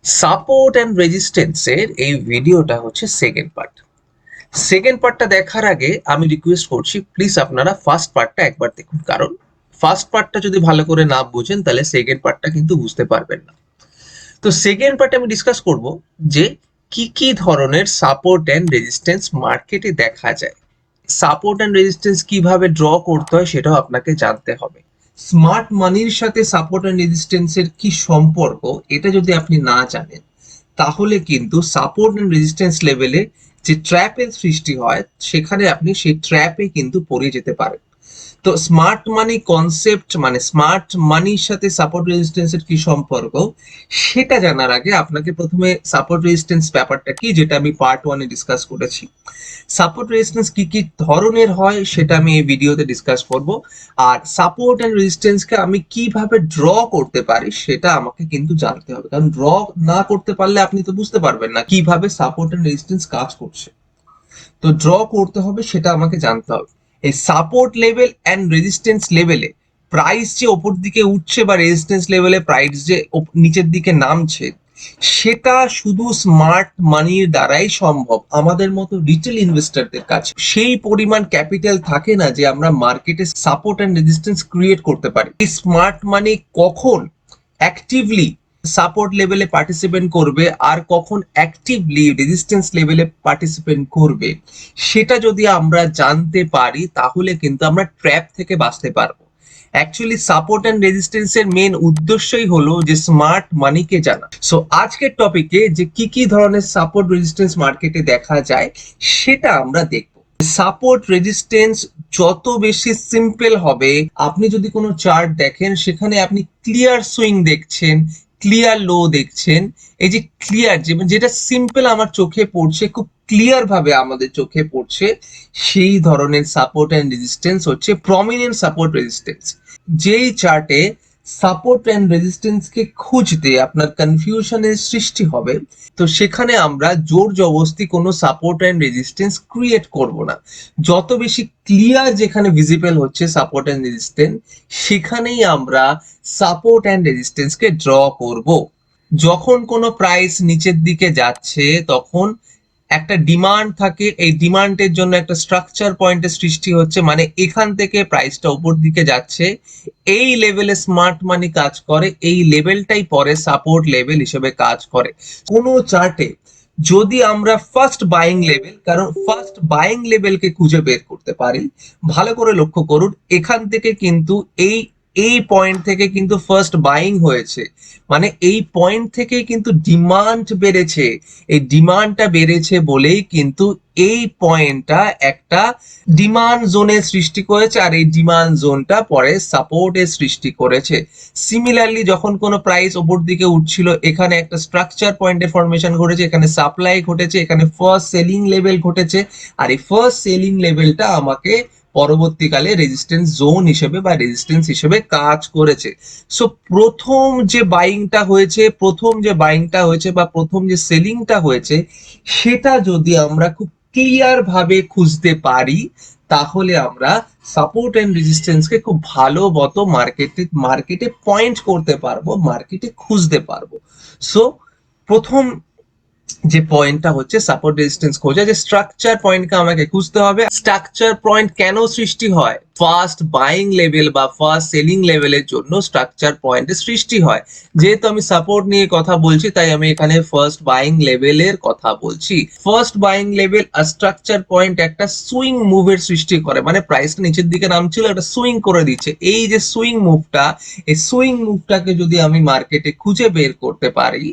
Support and রেজিস্ট্যান্সের এই ভিডিওটা হচ্ছে সেকেন্ড পার্ট। সেকেন্ড পার্টটা দেখার আগে আমি রিকোয়েস্ট করছি, প্লিজ আপনারা ফার্স্ট পার্টটা একবার দেখুন, কারণ ফার্স্ট পার্টটা যদি ভালো করে না বুঝেন তাহলে সেকেন্ড পার্টটা কিন্তু বুঝতে পারবেন না। তো সেকেন্ড পার্টে আমি ডিসকাস করব যে কি কি ধরনের সাপোর্ট অ্যান্ড রেজিস্ট্যান্স মার্কেটে দেখা যায়, সাপোর্ট অ্যান্ড রেজিস্ট্যান্স কিভাবে ড্র করতে হয় সেটাও আপনাকে জানতে হবে। স্মার্ট মানির সাথে সাপোর্ট অ্যান্ড রেজিস্ট্যান্সের কি সম্পর্ক, এটা যদি আপনি না জানেন তাহলে কিন্তু সাপোর্ট অ্যান্ড রেজিস্ট্যান্স লেভেলে যে ট্র্যাপের সৃষ্টি হয় সেখানে আপনি সেই ট্র্যাপে কিন্তু পড়ে যেতে পারেন। তো স্মার্ট মানি কনসেপ্ট মানে স্মার্ট মানির সাথে সাপোর্ট রেজিস্ট্যান্সের কি সম্পর্ক সেটা জানার আগে আপনাকে প্রথমে সাপোর্ট রেজিস্ট্যান্স ব্যাপারটা কি, যেটা আমি পার্ট ওয়ানে ডিসকাস করেছি। সাপোর্ট রেজিস্ট্যান্স কি কি ধরনের হয় সেটা আমি এই ভিডিওতে ডিসকাস করব, আর সাপোর্ট এন্ড রেজিস্ট্যান্সকে আমি কিভাবে ড্র করতে পারি সেটা আমাকে কিন্তু জানতে হবে, কারণ ড্র না করতে পারলে আপনি তো বুঝতে পারবেন না কিভাবে সাপোর্ট এন্ড রেজিস্ট্যান্স কাজ করছে। তো ড্র করতে হবে সেটা আমাকে জানতে হবে। এই সাপোর্ট লেভেল এন্ড রেজিস্ট্যান্স লেভেলে প্রাইস যে ওপর দিকে উঠছে বা রেজিস্ট্যান্স লেভেলে প্রাইস যে নিচের দিকে নামছে, সেটা শুধু স্মার্ট মানির দ্বারাই সম্ভব। আমাদের মতো রিটেল ইনভেস্টরদের কাছে সেই পরিমাণ ক্যাপিটাল থাকে না যে আমরা মার্কেটে সাপোর্ট এন্ড রেজিস্ট্যান্স ক্রিয়েট করতে পারি। এই স্মার্ট মানি কখন অ্যাক্টিভলি সাপোর্ট লেভেলে পার্টিসিপেন্ট করবে আর কখন অ্যাক্টিভলি রেজিস্ট্যান্স লেভেলে পার্টিসিপেন্ট করবে, সেটা যদি আমরা জানতে পারি তাহলে কিন্তু আমরা ট্র্যাপ থেকে বাঁচতে পারবো। অ্যাকচুয়ালি সাপোর্ট এন্ড রেজিস্ট্যান্সের মেন উদ্দেশ্যই হলো যে স্মার্ট মানিকে জানা। সো আজকের টপিকে যে কি কি ধরনের সাপোর্ট রেজিস্ট্যান্স মার্কেটে দেখা যায় সেটা আমরা দেখব। সাপোর্ট রেজিস্ট্যান্স যত বেশি সিম্পল হবে, আপনি যদি কোনো চার্ট দেখেন সেখানে আপনি ক্লিয়ার সুইং দেখছেন, ক্লিয়ার লো দেখছেন, এই যে ক্লিয়ার যেটা সিম্পল আমার চোখে পড়ছে, খুব ক্লিয়ার ভাবে আমাদের চোখে পড়ছে, সেই ধরনের সাপোর্ট এন্ড রেজিস্ট্যান্স হচ্ছে প্রমিনেন্ট সাপোর্ট রেজিস্ট্যান্স। যেই চার্টে সাপোর্ট এন্ড রেজিস্ট্যান্স কে খুঁজতে আপনার কনফিউশনের সৃষ্টি হবে, তো সেখানে আমরা জোর জবরদস্তি কোনো সাপোর্ট এন্ড রেজিস্ট্যান্স ক্রিয়েট করব না। যত বেশি ক্লিয়ার যেখানে ভিজিবল হচ্ছে সাপোর্ট এন্ড রেজিস্ট্যান্স, সেখানেই আমরা সাপোর্ট এন্ড রেজিস্ট্যান্স কে ড্র করব। যখন কোনো প্রাইস নিচের দিকে যাচ্ছে তখন একটা ডিমান্ড থাকে, এই ডিমান্ডের জন্য একটা স্ট্রাকচার পয়েন্টের সৃষ্টি হচ্ছে, মানে এখান থেকে প্রাইসটা উপর দিকে যাচ্ছে, এই লেভেলে স্মার্ট মানি কাজ করে, এই লেভেলটাই পরে সাপোর্ট লেভেল হিসেবে কাজ করে কোনো চার্টে। যদি আমরা ফার্স্ট বাইং লেভেল, কারণ ফার্স্ট বাইং লেভেলকে খুঁজে বের করতে পারি, ভালো করে লক্ষ্য করুন এখান থেকে কিন্তু এই এই পয়েন্ট থেকে কিন্তু ফার্স্ট বাইং হয়েছে, মানে এই পয়েন্ট থেকে কিন্তু ডিমান্ড বেড়েছে। এই ডিমান্ডটা বেড়েছে বলেই কিন্তু এই পয়েন্টটা একটা ডিমান্ড জোনের সৃষ্টি করেছে, আর এই ডিমান্ড জোনটা পরে সাপোর্টের সৃষ্টি করেছে। সিমিলারলি যখন কোনো প্রাইস ওপর দিকে উঠছিল, এখানে একটা স্ট্রাকচার পয়েন্টের ফরমেশন ঘটেছে, এখানে সাপ্লাই ঘটেছে, এখানে ফার্স্ট সেলিং লেভেল ঘটেছে, আর এই ফার্স্ট সেলিং লেভেলটা আমাকে পরবর্তীকালে রেজিস্ট্যান্স জোন হিসেবে বা রেজিস্ট্যান্স হিসেবে কাজ করেছে। সো প্রথম যে বাইংটা হয়েছে, বা প্রথম যে সেলিংটা হয়েছে, সেটা যদি আমরা খুব ক্লিয়ার ভাবে খুঁজতে পারি তাহলে আমরা সাপোর্ট এন্ড রেজিস্ট্যান্সকে খুব ভালো মতো মার্কেটে পয়েন্ট করতে পারবো, মার্কেটে খুঁজতে পারবো। সো প্রথম যে পয়েন্টটা হচ্ছে সাপোর্ট রেজিস্ট্যান্স খোঁজা, যে স্ট্রাকচার পয়েন্টকে আমাকে খুঁজতে হবে। স্ট্রাকচার পয়েন্ট কেন সৃষ্টি হয়? ফার্স্ট বাইং লেভেল বা ফার্স্ট সেলিং লেভেলের জন্য স্ট্রাকচার পয়েন্টের সৃষ্টি হয়। যেহেতু আমি সাপোর্ট নিয়ে কথা বলছি তাই আমি এখানে ফার্স্ট বাইং লেভেলের কথা বলছি। ফার্স্ট বাইং লেভেল আর স্ট্রাকচার পয়েন্ট একটা সুইং মুভের সৃষ্টি করে, মানে প্রাইসটা নিচের দিকে নামছিল, একটা সুইং করে দিচ্ছে। এই যে সুইং মুভটা, এই সুইং মুভটাকে যদি আমি মার্কেটে খুঁজে বের করতে পারি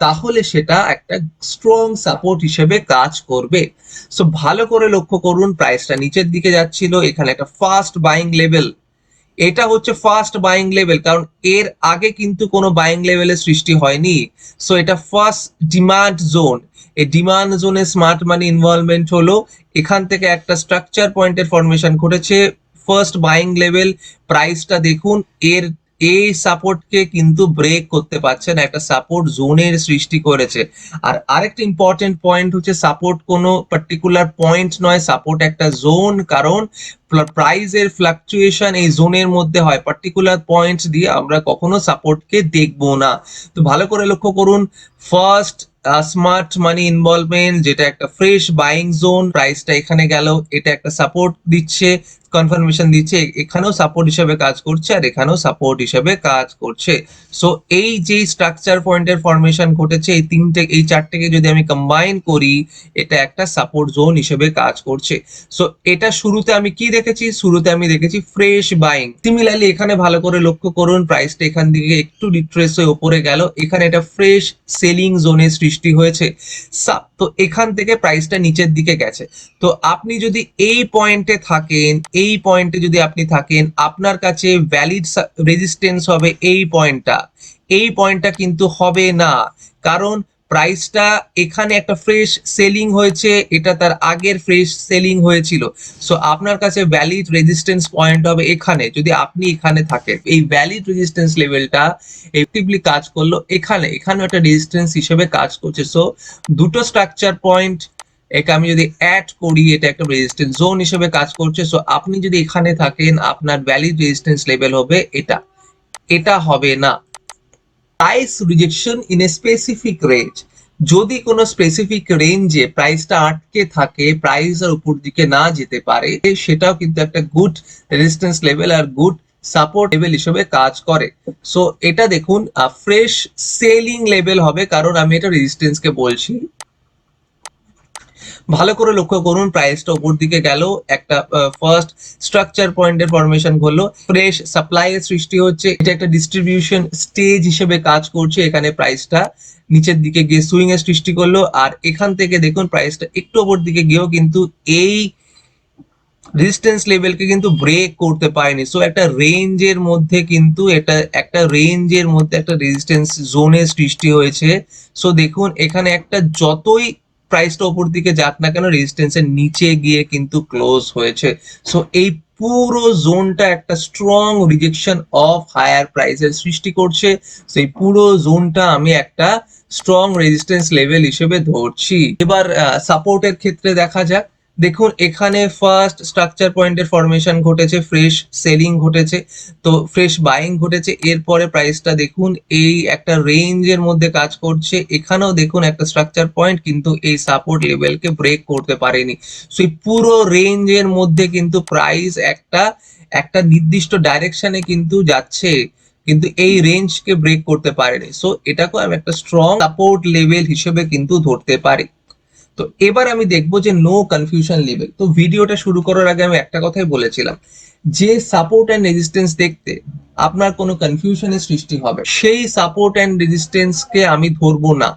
তাহলে সেটা একটা স্ট্রং সাপোর্ট হিসেবে কাজ করবে। সো ভালো করে লক্ষ্য করুন, প্রাইসটা নিচের দিকে যাচ্ছিল, এখানে একটা ফার্স্ট বাইং লেভেল, এটা হচ্ছে ফার্স্ট বাইং লেভেল, কারণ এর আগে কিন্তু কোনো বাইং লেভেলের সৃষ্টি হয়নি। সো এটা ফার্স্ট ডিমান্ড জোন, এই ডিমান্ড জোনে স্মার্ট মানি ইনভলভমেন্ট হলো, এখান থেকে একটা স্ট্রাকচার পয়েন্টের ফরমেশন ঘটেছে, ফার্স্ট বাইং লেভেল। প্রাইসটা দেখুন, এর এই সাপোর্টকে কিন্তু ব্রেক করতে পারছে না, একটা সাপোর্ট জোনের সৃষ্টি করেছে। আর আরেকটা ইম্পর্টেন্ট পয়েন্ট হচ্ছে সাপোর্ট কোনো পার্টিকুলার পয়েন্ট নয়, সাপোর্ট একটা জোন, কারণ প্রাইসের ফ্লাকচুয়েশন এই জোনের মধ্যে হয়, পার্টিকুলার পয়েন্ট দিয়ে আমরা কখনো সাপোর্টকে দেখবো না। তো ভালো করে লক্ষ্য করুন, ফার্স্ট স্মার্ট মানি ইনভলভমেন্ট যেটা একটা ফ্রেশ বাইং জোন, প্রাইসটা এখানে গেল, এটা একটা সাপোর্ট দিচ্ছে, কনফার্মেশন দিচ্ছে, এখানেও সাপোর্ট হিসেবে কাজ করছে আর এখানেও সাপোর্ট হিসেবে কাজ করছে। সো এই যে স্ট্রাকচার পয়েন্টের ফরমেশন ঘটেছে, এই তিনটে এই চারটেকে যদি আমি কম্বাইন করি, এটা একটা সাপোর্ট জোন হিসেবে কাজ করছে। সো এটা শুরুতে আমি কি দেখেছি, শুরুতে আমি দেখেছি ফ্রেশ বাইং। সিমিলারলি এখানে ভালো করে লক্ষ্য করুন, প্রাইসটা এখান থেকে একটু রিট্রেস হয়ে উপরে গেল, এখানে একটা ফ্রেশ সেলিং জোনের সৃষ্টি হয়েছে। তো এখান থেকে প্রাইসটা নিচের দিকে গেছে। তো আপনি যদি এই পয়েন্টে থাকেন, এই পয়েন্টে যদি আপনি থাকেন, আপনার কাছে ভ্যালিড রেজিস্ট্যান্স হবে এই পয়েন্টটা, এই পয়েন্টটা কিন্তু হবে না, কারণ প্রাইসটা এখানে একটা ফ্রেশ সেলিং হয়েছে, এটা তার আগের ফ্রেশ সেলিং হয়েছিল। সো আপনার কাছে ভ্যালিড রেজিস্ট্যান্স পয়েন্ট হবে এখানে, যদি আপনি এখানে থাকেন। এই ভ্যালিড রেজিস্ট্যান্স লেভেলটা এফেক্টিভলি কাজ করলো এখানে, এখানেও একটা রেজিস্ট্যান্স হিসেবে কাজ করছে। সো দুটো স্ট্রাকচার পয়েন্ট একে আমি যদি অ্যাড করি, এটা একটা রেজিস্ট্যান্স জোন হিসেবে কাজ করছে। সো আপনি যদি এখানে থাকেন, আপনার ভ্যালিড রেজিস্ট্যান্স লেভেল হবে এটা, এটা হবে না। Price rejection in a specific range, যদি কোনো স্পেসিফিক রেঞ্জে প্রাইসটা আটকে থাকে, প্রাইস আর উপর দিকে না যেতে পারে, সেটাও কিন্তু একটা গুড রেজিস্ট্যান্স লেভেল আর গুড সাপোর্ট লেভেল হিসেবে কাজ করে। সো এটা দেখুন ফ্রেশ সেলিং লেভেল হবে, কারণ আমি এটা রেজিস্ট্যান্সকে বলছি। ভালো করে লক্ষ্য করুন, প্রাইসটা উপর দিকে গেল, একটা ফার্স্ট স্ট্রাকচার পয়েন্টের ফরমেশন হলো, ফ্রেশ সাপ্লাই এর সৃষ্টি হচ্ছে, এটা একটা ডিস্ট্রিবিউশন স্টেজ হিসেবে কাজ করছে, এখানে প্রাইসটা নিচের দিকে গিয়ে সুইং এর সৃষ্টি করলো, আর এখান থেকে দেখুন প্রাইসটা একটু উপর দিকে গিয়েও কিন্তু এই রেজিস্ট্যান্স লেভেলকে কিন্তু ব্রেক করতে পারেনি। সো একটা রেঞ্জের মধ্যে কিন্তু এটা একটা রেঞ্জের মধ্যে একটা রেজিস্ট্যান্স জোনের সৃষ্টি হয়েছে। সো দেখুন এখানে একটা যতই প্রাইসটা উপর দিকে যাক না কেন, রেজিস্ট্যান্সের নিচে গিয়ে কিন্তু ক্লোজ হয়েছে। সো এই পুরো জোনটা একটা স্ট্রং রিজেকশন অফ হায়ার প্রাইসের সৃষ্টি করছে। সেই পুরো জোনটা আমি একটা স্ট্রং রেজিস্ট্যান্স লেভেল হিসেবে ধরছি। এবার সাপোর্টের ক্ষেত্রে দেখা যাক, দেখুন এখানে ফার্স্ট স্ট্রাকচার পয়েন্টের ফরমেশন ঘটেছে, ফ্রেশ সেলিং ঘটেছে, তো ফ্রেশ বাইং ঘটেছে, এরপরে প্রাইসটা দেখুন এই একটা রেঞ্জের মধ্যে কাজ করছে, এখানেও দেখুন একটা স্ট্রাকচার পয়েন্ট কিন্তু এই সাপোর্ট লেভেলকে ব্রেক করতে পারেনি। সো এই পুরো রেঞ্জের মধ্যে কিন্তু প্রাইস একটা একটা নির্দিষ্ট ডাইরেকশনে কিন্তু যাচ্ছে, কিন্তু এই রেঞ্জকে ব্রেক করতে পারেনি। সো এটাকে আমি একটা স্ট্রং সাপোর্ট লেভেল হিসেবে কিন্তু ধরতে পারি। তো এবার আমি দেখবো যে নো কনফিউশন লেভেল। তো ভিডিওটা শুরু করার আগে আমি একটা কথাই বলেছিলাম, যে সাপোর্ট এন্ড রেজিস্ট্যান্স দেখতে আপনার কোনো কনফিউশনের সৃষ্টি হবে, সেই সাপোর্ট এন্ড রেজিস্ট্যান্স কে আমি ধরবো না।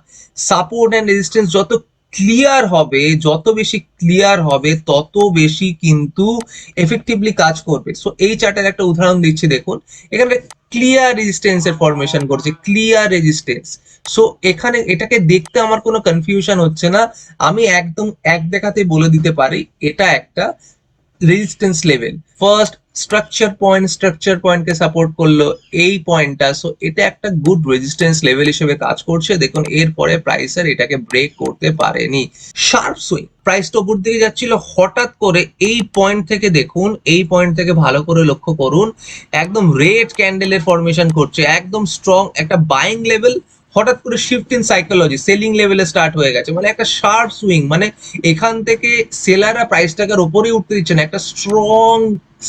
সাপোর্ট এন্ড রেজিস্ট্যান্স যত ক্লিয়ার হবে, যত বেশি ক্লিয়ার হবে, তত বেশি কিন্তু এফেক্টিভলি কাজ করবে। সো এই চার্টের একটা উদাহরণ দিচ্ছি, দেখুন এখানে ক্লিয়ার রেজিস্ট্যান্স এর ফরমেশন করছে, ক্লিয়ার রেজিস্ট্যান্স। সো এখানে এটাকে দেখতে আমার কোনো কনফিউশন হচ্ছে না, আমি একদম এক দেখাতে বলে দিতে পারি এটা একটা রেজিস্ট্যান্স লেভেল। ফার্স্ট স্ট্রাকচার পয়েন্টকে সাপোর্ট করলো এই পয়েন্টটা, সো এটা একটা গুড রেজিস্ট্যান্স লেভেল হিসেবে কাজ করছে। দেখুন এরপরে প্রাইস আর এটাকে ব্রেক করতে পারেনি। শার্প সুইং, প্রাইসটা উপর দিকে যাচ্ছিল, হঠাৎ করে এই পয়েন্ট থেকে দেখুন, এই পয়েন্ট থেকে ভালো করে লক্ষ্য করুন, একদম রেড ক্যান্ডেলের ফরমেশন করছে, একদম স্ট্রং একটা বাইং লেভেল, হঠাৎ করে শিফট ইন সাইকোলজি সেলিং লেভেলে স্টার্ট হয়ে গেছে, মানে একটা শার্প সুইং, মানে এখান থেকে সেলাররা প্রাইসটাকে উপরে উঠতে দিচ্ছে না, একটা স্ট্রং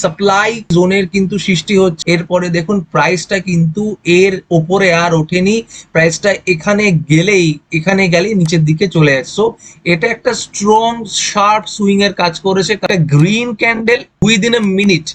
সাপ্লাই জোনের কিন্তু সৃষ্টি হচ্ছে। এরপরে দেখুন প্রাইসটা কিন্তু এর ওপরে আর ওঠেনি, প্রাইসটা এখানে গেলেই নিচের দিকে চলে যাচ্ছে। সো এটা একটা স্ট্রং শার্প সুইং এর কাজ করেছে, একটা green candle within a minute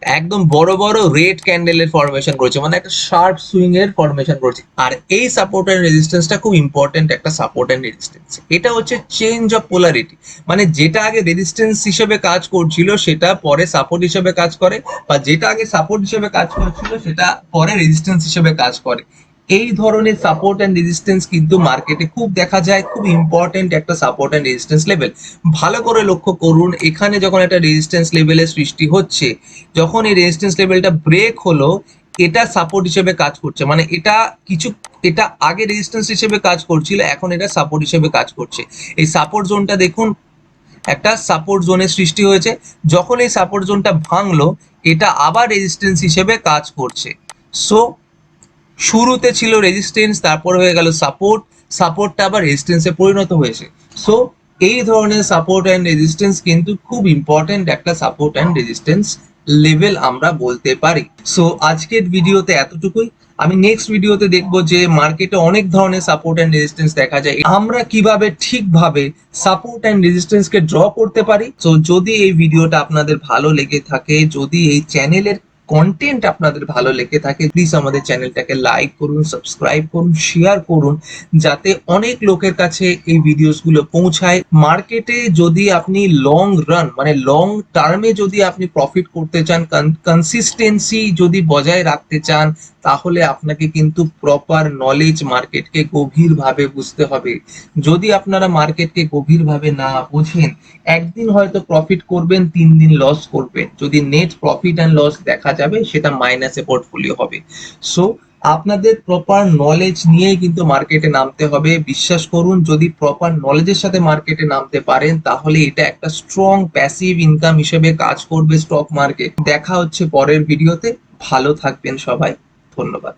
একদম বড় বড় রেড ক্যান্ডেলের ফরমেশন করেছে, মানে একটা শার্প সুইং এর ফরমেশন করেছে। আর এই সাপোর্ট এন্ড রেজিস্ট্যান্সটা খুব ইম্পর্টেন্ট একটা সাপোর্ট এন্ড রেজিস্ট্যান্স, এটা হচ্ছে চেঞ্জ অফ পোলারিটি, মানে যেটা আগে রেজিস্ট্যান্স হিসেবে কাজ করছিল সেটা পরে সাপোর্ট হিসেবে কাজ করে, বা যেটা আগে সাপোর্ট হিসেবে কাজ করছিল সেটা পরে রেজিস্ট্যান্স হিসেবে কাজ করে। এই ধরনের সাপোর্ট এন্ড রেজিস্ট্যান্স কিন্তু মার্কেটে খুব দেখা যায়, খুব ইম্পর্টেন্ট একটা সাপোর্ট এন্ড রেজিস্ট্যান্স লেভেল। ভালো করে লক্ষ্য করুন, এখানে যখন একটা রেজিস্ট্যান্স লেভেলের সৃষ্টি হচ্ছে, যখন এই রেজিস্ট্যান্স লেভেলটা ব্রেক হলো, এটা সাপোর্ট হিসেবে কাজ করছে, মানে এটা আগে রেজিস্ট্যান্স হিসেবে কাজ করছিল, এখন এটা সাপোর্ট হিসেবে কাজ করছে। এই সাপোর্ট জোনটা দেখুন, একটা সাপোর্ট জোনের সৃষ্টি হয়েছে। যখন এই সাপোর্ট জোনটা ভাঙলো, এটা আবার রেজিস্ট্যান্স হিসেবে কাজ করছে। সো শুরুতে ছিল রেজিস্ট্যান্স, তারপর হয়ে গেল সাপোর্ট, সাপোর্টটা আবার রেজিস্ট্যান্সে পরিণত হয়েছে। সো এই ধরনের সাপোর্ট অ্যান্ড রেজিস্ট্যান্স কিন্তু খুব ইম্পর্টেন্ট একটা সাপোর্ট অ্যান্ড রেজিস্ট্যান্স লেভেল আমরা বলতে পারি। সো আজকের ভিডিওতে এতটুকুই। আমি নেক্সট ভিডিওতে দেখবো যে মার্কেটে অনেক ধরনের সাপোর্ট অ্যান্ড রেজিস্ট্যান্স দেখা যায়, আমরা কিভাবে ঠিকভাবে সাপোর্ট অ্যান্ড রেজিস্ট্যান্স কে ড্র করতে পারি। তো যদি এই ভিডিওটা আপনাদের ভালো লেগে থাকে, যদি এই চ্যানেলের কন্টেন্ট আপনাদের ভালো লেগে থাকে, প্লিজ আমাদের চ্যানেলটাকে লাইক করুন, সাবস্ক্রাইব করুন, শেয়ার করুন, যাতে অনেক লোকের কাছে এই ভিডিওস গুলো পৌঁছায়। মার্কেটে যদি আপনি লং রান মানে লং টার্মে যদি আপনি প্রফিট করতে চান, কনসিস্টেন্সি যদি বজায় রাখতে চান, তাহলে আপনাকে কিন্তু প্রপার নলেজ মার্কেটকে গভীরভাবে বুঝতে হবে। যদি আপনারা মার্কেটকে গভীরভাবে না বোঝেন, একদিন হয়তো প্রফিট করবেন, 3 দিন লস করবেন, যদি নেট প্রফিট অ্যান্ড লস দেখা যাবে সেটা মাইনাসে পোর্টফোলিও হবে। সো আপনাদের প্রপার নলেজ নিয়েই কিন্তু মার্কেটে নামতে হবে। বিশ্বাস করুন, যদি প্রপার নলেজের সাথে মার্কেটে নামতে পারেন, তাহলে এটা একটা স্ট্রং প্যাসিভ ইনকাম হিসেবে কাজ করবে স্টক মার্কেট। দেখা হচ্ছে পরের ভিডিওতে। ভালো থাকবেন সবাই। ধন্যবাদ।